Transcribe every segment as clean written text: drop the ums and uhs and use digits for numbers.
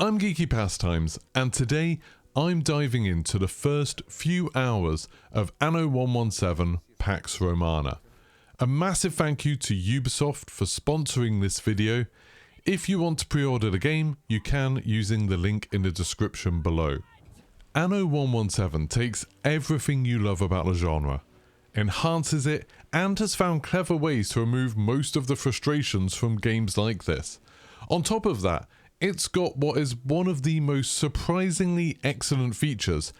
I'm Geeky Pastimes, and today I'm diving into the first few hours of Anno 117 PAX Romana. A massive thank you to Ubisoft for sponsoring this video. If you want to pre-order the game, you can using the link in the description below. Anno 117 takes everything you love about the genre, enhances it, and has found clever ways to remove most of the frustrations from games like this. On top of that, it's got what is one of the most surprisingly excellent features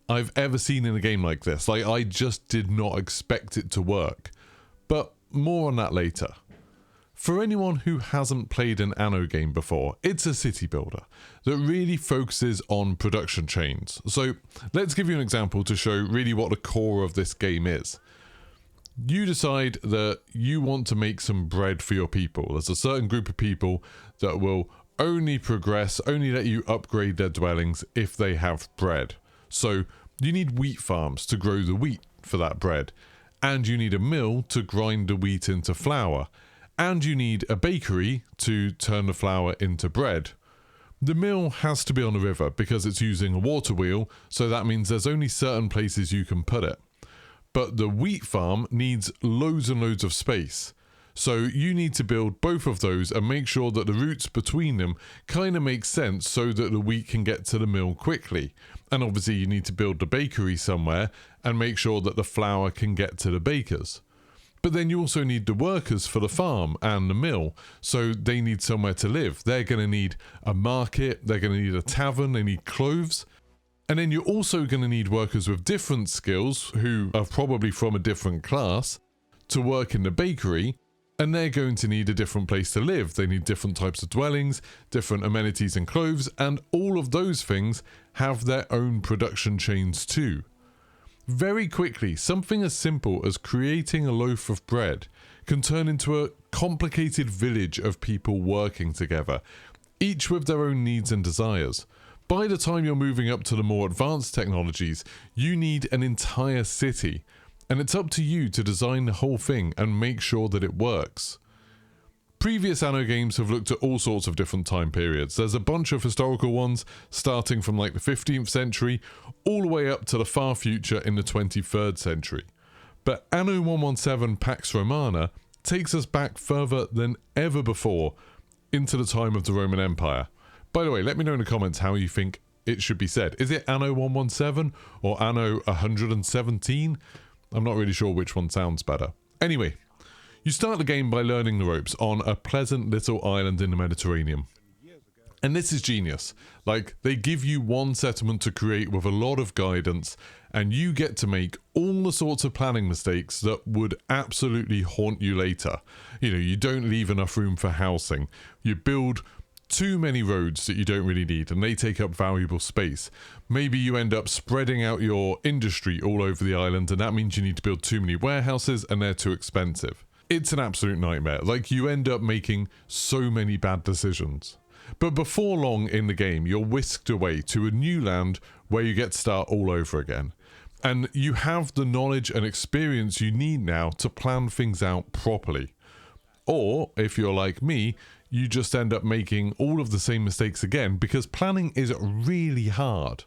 I've ever seen in a game like this. I just did not expect it to work. But more on that later. For anyone who hasn't played an Anno game before, it's a city builder that really focuses on production chains. So let's give you an example to show really what the core of this game is. You decide that you want to make some bread for your people. There's a certain group of people that will only progress, only let you upgrade their dwellings if they have bread. So you need wheat farms to grow the wheat for that bread, and you need a mill to grind the wheat into flour, and you need a bakery to turn the flour into bread. The mill has to be on the river because it's using a water wheel, so that means there's only certain places you can put it. But the wheat farm needs loads and loads of space. So you need to build both of those and make sure that the routes between them kind of make sense so that the wheat can get to the mill quickly. And obviously you need to build the bakery somewhere and make sure that the flour can get to the bakers. But then you also need the workers for the farm and the mill, so they need somewhere to live. They're going to need a market, they're going to need a tavern, they need clothes. And then you're also going to need workers with different skills who are probably from a different class to work in the bakery. And they're going to need a different place to live. They need different types of dwellings, different amenities and clothes, and all of those things have their own production chains too. Very quickly, something as simple as creating a loaf of bread can turn into a complicated village of people working together, each with their own needs and desires. By the time you're moving up to the more advanced technologies, you need an entire city. And it's up to you to design the whole thing and make sure that it works. Previous Anno games have looked at all sorts of different time periods. There's a bunch of historical ones, starting from like the 15th century, all the way up to the far future in the 23rd century. But Anno 117 PAX Romana takes us back further than ever before into the time of the Roman Empire. By the way, let me know in the comments how you think it should be said. Is it Anno 117 or Anno 117? I'm not really sure which one sounds better. Anyway, you start the game by learning the ropes on a pleasant little island in the Mediterranean. And this is genius. Like, they give you one settlement to create with a lot of guidance, and you get to make all the sorts of planning mistakes that would absolutely haunt you later. You know, you don't leave enough room for housing. You build too many roads that you don't really need and they take up valuable space. Maybe you end up spreading out your industry all over the island and that means you need to build too many warehouses and they're too expensive. It's an absolute nightmare. Like, you end up making so many bad decisions. But before long in the game, you're whisked away to a new land where you get to start all over again. And you have the knowledge and experience you need now to plan things out properly. Or, if you're like me, you just end up making all of the same mistakes again because planning is really hard.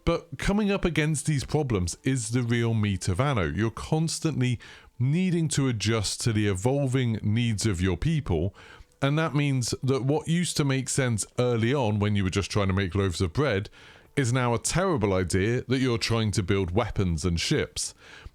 But coming up against these problems is the real meat of Anno. You're constantly needing to adjust to the evolving needs of your people, and that means that what used to make sense early on when you were just trying to make loaves of bread is now a terrible idea that you're trying to build weapons and ships.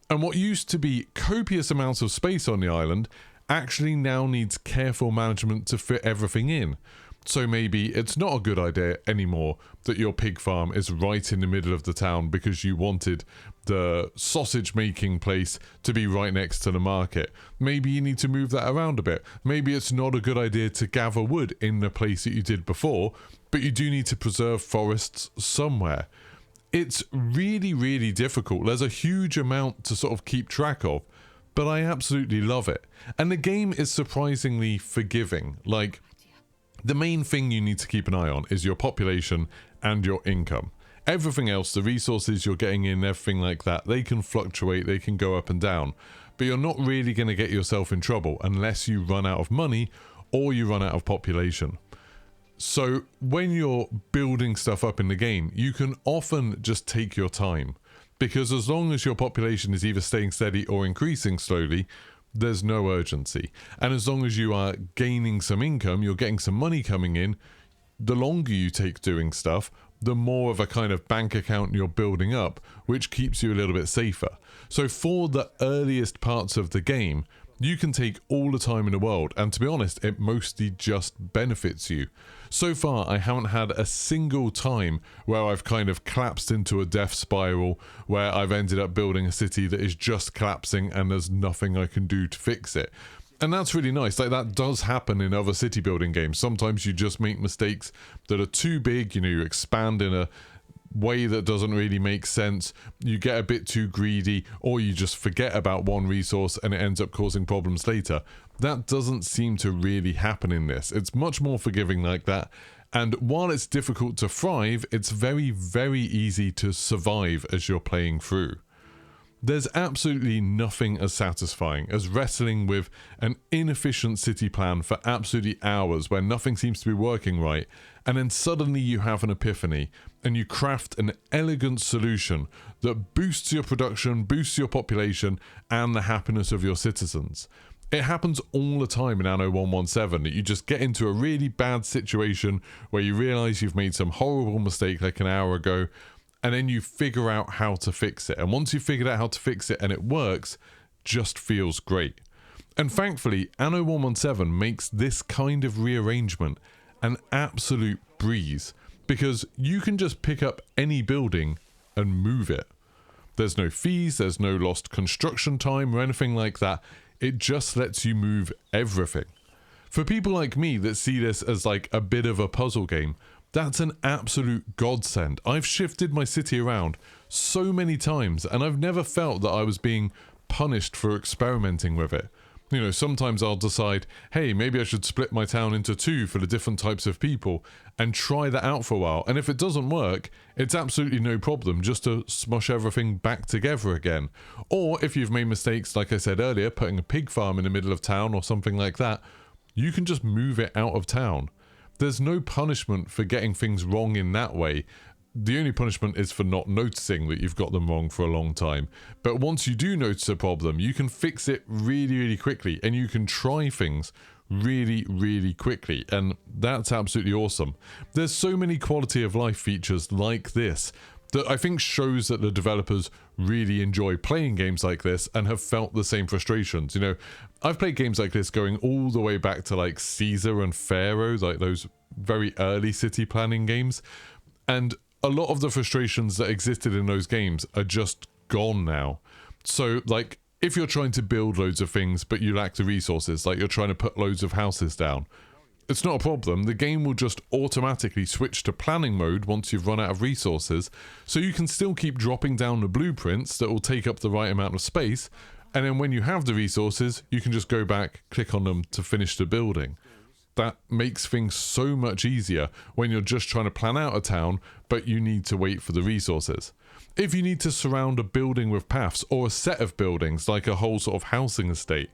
And what used to be copious amounts of space on the island actually now needs careful management to fit everything in. So maybe it's not a good idea anymore that your pig farm is right in the middle of the town because you wanted the sausage making place to be right next to the market. Maybe you need to move that around a bit. Maybe it's not a good idea to gather wood in the place that you did before, but you do need to preserve forests somewhere. It's really, really difficult. There's a huge amount to sort of keep track of. But I absolutely love it. And the game is surprisingly forgiving. Like, the main thing you need to keep an eye on is your population and your income. Everything else, the resources you're getting in, everything like that, they can fluctuate, they can go up and down. But you're not really going to get yourself in trouble unless you run out of money or you run out of population. So when you're building stuff up in the game, you can often just take your time, because as long as your population is either staying steady or increasing slowly, there's no urgency. And as long as you are gaining some income, you're getting some money coming in, the longer you take doing stuff, the more of a kind of bank account you're building up, which keeps you a little bit safer. So for the earliest parts of the game, you can take all the time in the world, and to be honest, it mostly just benefits you. So far, I haven't had a single time where I've kind of collapsed into a death spiral, where I've ended up building a city that is just collapsing and there's nothing I can do to fix it. And that's really nice. Like, that does happen in other city building games. Sometimes you just make mistakes that are too big, you expand in a way that doesn't really make sense, you get a bit too greedy, or you just forget about one resource and it ends up causing problems later. That doesn't seem to really happen in this. It's much more forgiving like that, and while it's difficult to thrive, it's very, very easy to survive as you're playing through. There's absolutely nothing as satisfying as wrestling with an inefficient city plan for absolutely hours where nothing seems to be working right, and then suddenly you have an epiphany and you craft an elegant solution that boosts your production, boosts your population, and the happiness of your citizens. It happens all the time in Anno 117 that you just get into a really bad situation where you realise you've made some horrible mistake like an hour ago, and then you figure out how to fix it. And once you've figured out how to fix it and it works, just feels great. And thankfully, Anno 117 makes this kind of rearrangement an absolute breeze, because you can just pick up any building and move it. There's no fees, there's no lost construction time or anything like that. It just lets you move everything. For people like me that see this as like a bit of a puzzle game, that's an absolute godsend. I've shifted my city around so many times and I've never felt that I was being punished for experimenting with it. Sometimes I'll decide, hey, maybe I should split my town into two for the different types of people and try that out for a while. And if it doesn't work, it's absolutely no problem just to smush everything back together again. Or if you've made mistakes, like I said earlier, putting a pig farm in the middle of town or something like that, you can just move it out of town. There's no punishment for getting things wrong in that way. The only punishment is for not noticing that you've got them wrong for a long time. But once you do notice a problem, you can fix it really, really quickly, and you can try things really, really quickly, and that's absolutely awesome. There's so many quality of life features like this that I think shows that the developers really enjoy playing games like this and have felt the same frustrations. I've played games like this going all the way back to like Caesar and Pharaoh, like those very early city planning games, and a lot of the frustrations that existed in those games are just gone now. So like, if you're trying to build loads of things but you lack the resources, like you're trying to put loads of houses down, it's not a problem. The game will just automatically switch to planning mode once you've run out of resources, so you can still keep dropping down the blueprints that will take up the right amount of space, and then when you have the resources, you can just go back, click on them to finish the building. That makes things so much easier when you're just trying to plan out a town, but you need to wait for the resources. If you need to surround a building with paths, or a set of buildings, like a whole sort of housing estate,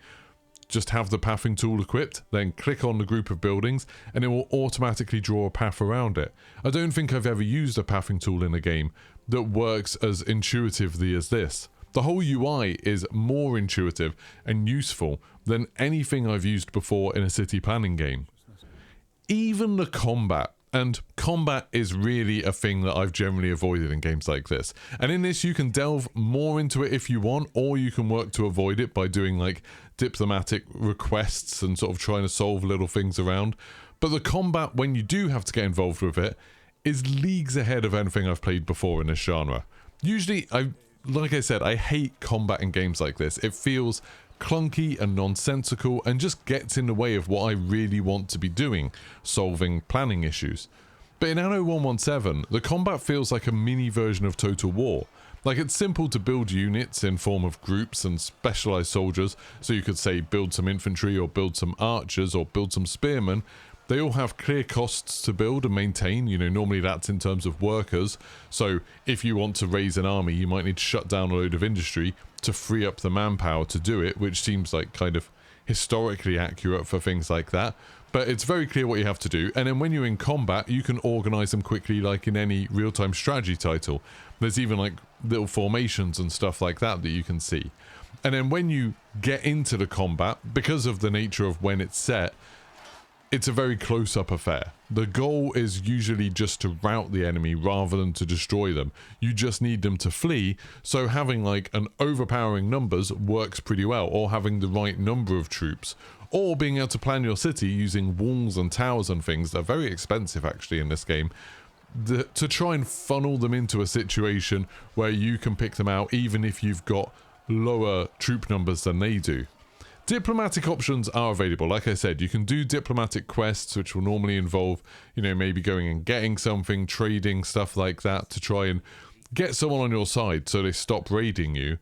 just have the pathing tool equipped, then click on the group of buildings, and it will automatically draw a path around it. I don't think I've ever used a pathing tool in a game that works as intuitively as this. The whole UI is more intuitive and useful than anything I've used before in a city planning game. Even the combat, and combat is really a thing that I've generally avoided in games like this. And in this you can delve more into it if you want, or you can work to avoid it by doing like diplomatic requests and sort of trying to solve little things around. But the combat, when you do have to get involved with it, is leagues ahead of anything I've played before in this genre. Usually, like I said, I hate combat in games like this. It feels clunky and nonsensical and just gets in the way of what I really want to be doing, solving planning issues. But in Anno 117, the combat feels like a mini version of Total War. Like, it's simple to build units in form of groups and specialized soldiers, so you could say build some infantry or build some archers or build some spearmen. They all have clear costs to build and maintain. Normally that's in terms of workers. So if you want to raise an army, you might need to shut down a load of industry to free up the manpower to do it, which seems like kind of historically accurate for things like that. but it's very clear what you have to do. And then when you're in combat, you can organize them quickly, like in any real-time strategy title. There's even like little formations and stuff like that you can see. And then when you get into the combat, because of the nature of when it's set, it's a very close-up affair. The goal is usually just to rout the enemy rather than to destroy them. You just need them to flee, so having like an overpowering numbers works pretty well, or having the right number of troops, or being able to plan your city using walls and towers and things that are very expensive actually in this game, to try and funnel them into a situation where you can pick them out even if you've got lower troop numbers than they do. Diplomatic options are available. Like I said, you can do diplomatic quests, which will normally involve, you know, maybe going and getting something, trading, stuff like that, to try and get someone on your side so they stop raiding you.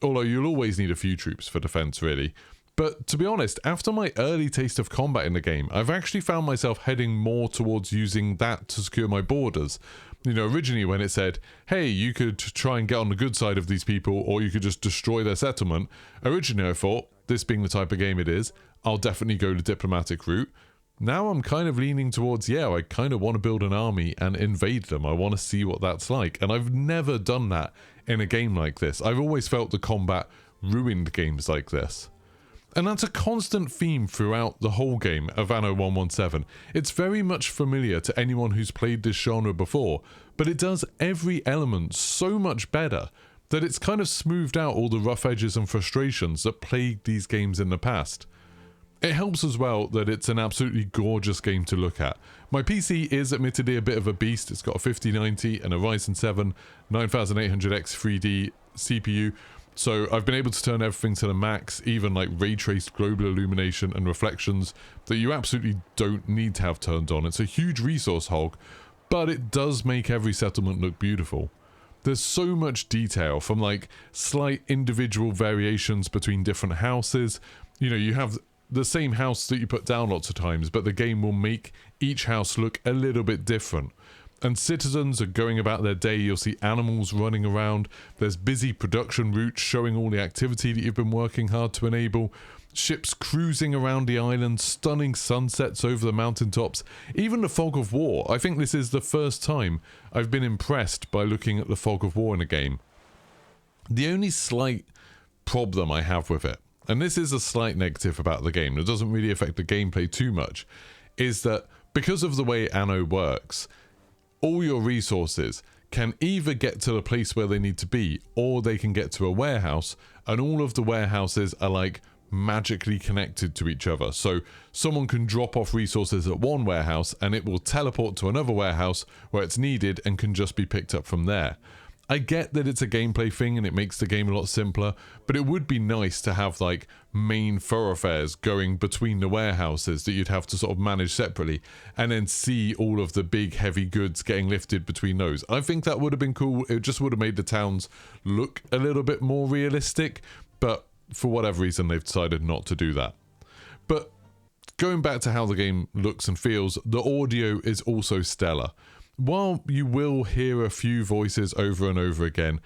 Although you'll always need a few troops for defense, really. But to be honest, after my early taste of combat in the game, I've actually found myself heading more towards using that to secure my borders. You know, originally when it said, hey, you could try and get on the good side of these people, or you could just destroy their settlement, originally I thought, this being the type of game it is, I'll definitely go the diplomatic route. Now I'm kind of leaning towards, yeah, I kind of want to build an army and invade them. I want to see what that's like. And I've never done that in a game like this. I've always felt the combat ruined games like this. And that's a constant theme throughout the whole game of Anno 117. It's very much familiar to anyone who's played this genre before, but it does every element so much better that it's kind of smoothed out all the rough edges and frustrations that plagued these games in the past. It helps as well that it's an absolutely gorgeous game to look at. My PC is admittedly a bit of a beast. It's got a 5090 and a Ryzen 7 9800X 3D CPU, so I've been able to turn everything to the max, even like ray traced global illumination and reflections that you absolutely don't need to have turned on. It's a huge resource hog, but it does make every settlement look beautiful. There's so much detail, from like slight individual variations between different houses. You know, you have the same house that you put down lots of times, but the game will make each house look a little bit different. And citizens are going about their day. You'll see animals running around. There's busy production routes showing all the activity that you've been working hard to enable. Ships cruising around the island, stunning sunsets over the mountaintops, even the fog of war. I think this is the first time I've been impressed by looking at the fog of war in a game. The only slight problem I have with it, and this is a slight negative about the game, it doesn't really affect the gameplay too much, is that because of the way Anno works, all your resources can either get to the place where they need to be, or they can get to a warehouse, and all of the warehouses are like magically connected to each other. So someone can drop off resources at one warehouse and it will teleport to another warehouse where it's needed and can just be picked up from there. I get that it's a gameplay thing and it makes the game a lot simpler, but it would be nice to have like main thoroughfares going between the warehouses that you'd have to sort of manage separately, and then see all of the big heavy goods getting lifted between those. I think that would have been cool. It just would have made the towns look a little bit more realistic, but for whatever reason they've decided not to do that. But going back to how the game looks and feels, the audio is also stellar. While you will hear a few voices over and over again,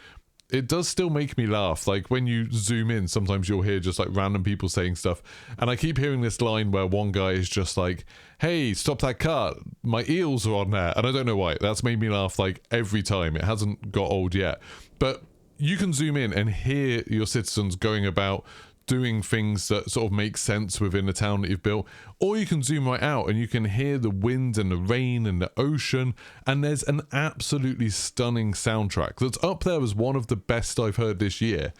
it does still make me laugh. Like when you zoom in, sometimes you'll hear just like random people saying stuff, and I keep hearing this line where one guy is just like, hey, stop that car, my eels are on there, and I don't know why. That's made me laugh like every time. It hasn't got old yet. But you can zoom in and hear your citizens going about doing things that sort of make sense within the town that you've built, or you can zoom right out and you can hear the wind and the rain and the ocean, and there's an absolutely stunning soundtrack that's up there as one of the best I've heard this year.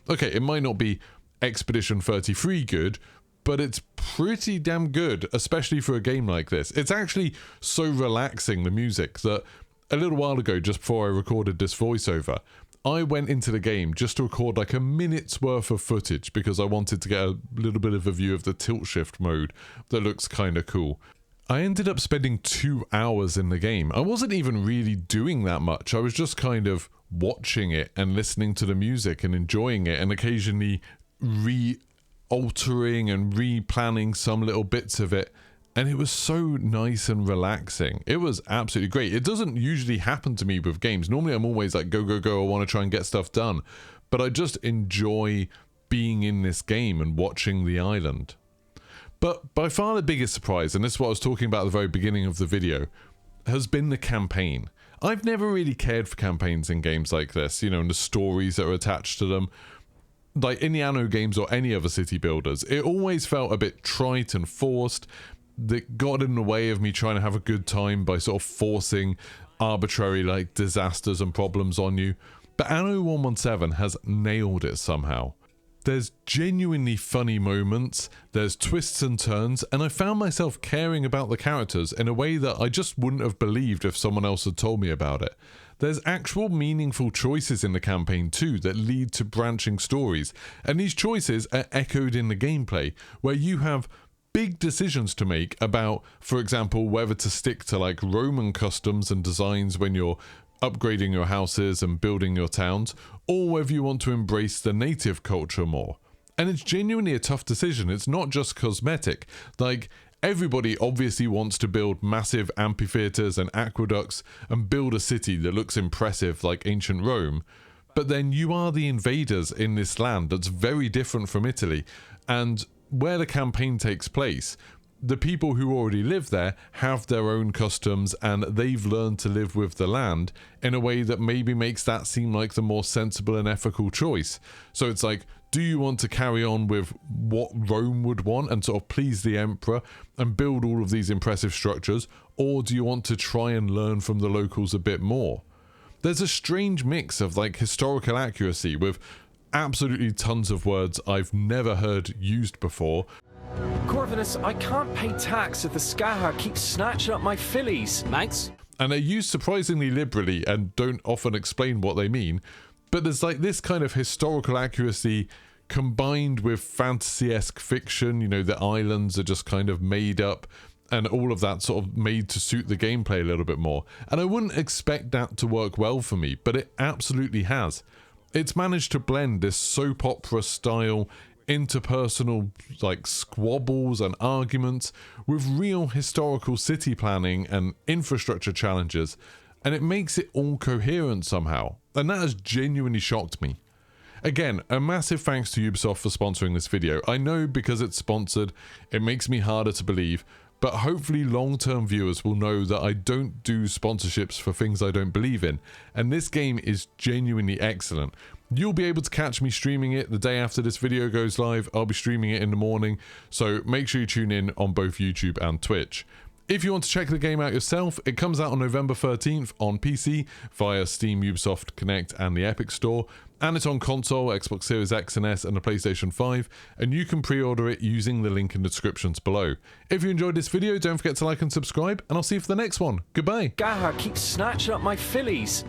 Okay, it might not be Expedition 33 good, but it's pretty damn good, especially for a game like this. It's actually so relaxing, the music, that a little while ago, just before I recorded this voiceover, I went into the game just to record like a minute's worth of footage because I wanted to get a little bit of a view of the tilt shift mode that looks kind of cool. I ended up spending 2 hours in the game. I wasn't even really doing that much. I was just kind of watching it and listening to the music and enjoying it, and occasionally re-altering and replanning some little bits of it And it was so nice and relaxing. It was absolutely great. It doesn't usually happen to me with games. Normally I'm always like, go, go, go, I want to try and get stuff done. But I just enjoy being in this game and watching the island. But by far the biggest surprise, and this is what I was talking about at the very beginning of the video, has been the campaign. I've never really cared for campaigns in games like this, you know, and the stories that are attached to them. Like in the Anno games or any other city builders, it always felt a bit trite and forced. That got in the way of me trying to have a good time by sort of forcing arbitrary like disasters and problems on you. But Anno 117 has nailed it somehow. There's genuinely funny moments, there's twists and turns, and I found myself caring about the characters in a way that I just wouldn't have believed if someone else had told me about it. There's actual meaningful choices in the campaign too that lead to branching stories, and these choices are echoed in the gameplay, where you have big decisions to make about, for example, whether to stick to like Roman customs and designs when you're upgrading your houses and building your towns, or whether you want to embrace the native culture more. And it's genuinely a tough decision. It's not just cosmetic. Like, everybody obviously wants to build massive amphitheaters and aqueducts and build a city that looks impressive like ancient Rome, but then you are the invaders in this land that's very different from Italy, and where the campaign takes place, the people who already live there have their own customs and they've learned to live with the land in a way that maybe makes that seem like the more sensible and ethical choice. So it's like, do you want to carry on with what Rome would want and sort of please the emperor and build all of these impressive structures, or do you want to try and learn from the locals a bit more? There's a strange mix of like historical accuracy with absolutely tons of words I've never heard used before. Corvinus, I can't pay tax if the Skaha keeps snatching up my fillies. Thanks. And they're used surprisingly liberally and don't often explain what they mean, but there's like this kind of historical accuracy combined with fantasy-esque fiction, you know, the islands are just kind of made up and all of that sort of made to suit the gameplay a little bit more. And I wouldn't expect that to work well for me, but it absolutely has. It's managed to blend this soap opera style interpersonal like squabbles and arguments with real historical city planning and infrastructure challenges, and it makes it all coherent somehow, and that has genuinely shocked me. Again, a massive thanks to Ubisoft for sponsoring this video. I know because it's sponsored, it makes me harder to believe, but hopefully long-term viewers will know that I don't do sponsorships for things I don't believe in, and this game is genuinely excellent. You'll be able to catch me streaming it the day after this video goes live. I'll be streaming it in the morning, so make sure you tune in on both YouTube and Twitch. If you want to check the game out yourself, it comes out on November 13th on PC via Steam, Ubisoft Connect and the Epic Store, and it's on console, Xbox Series X and S and the PlayStation 5, and you can pre-order it using the link in the descriptions below. If you enjoyed this video, don't forget to like and subscribe, and I'll see you for the next one. Goodbye. Skaha keeps snatching up my fillies.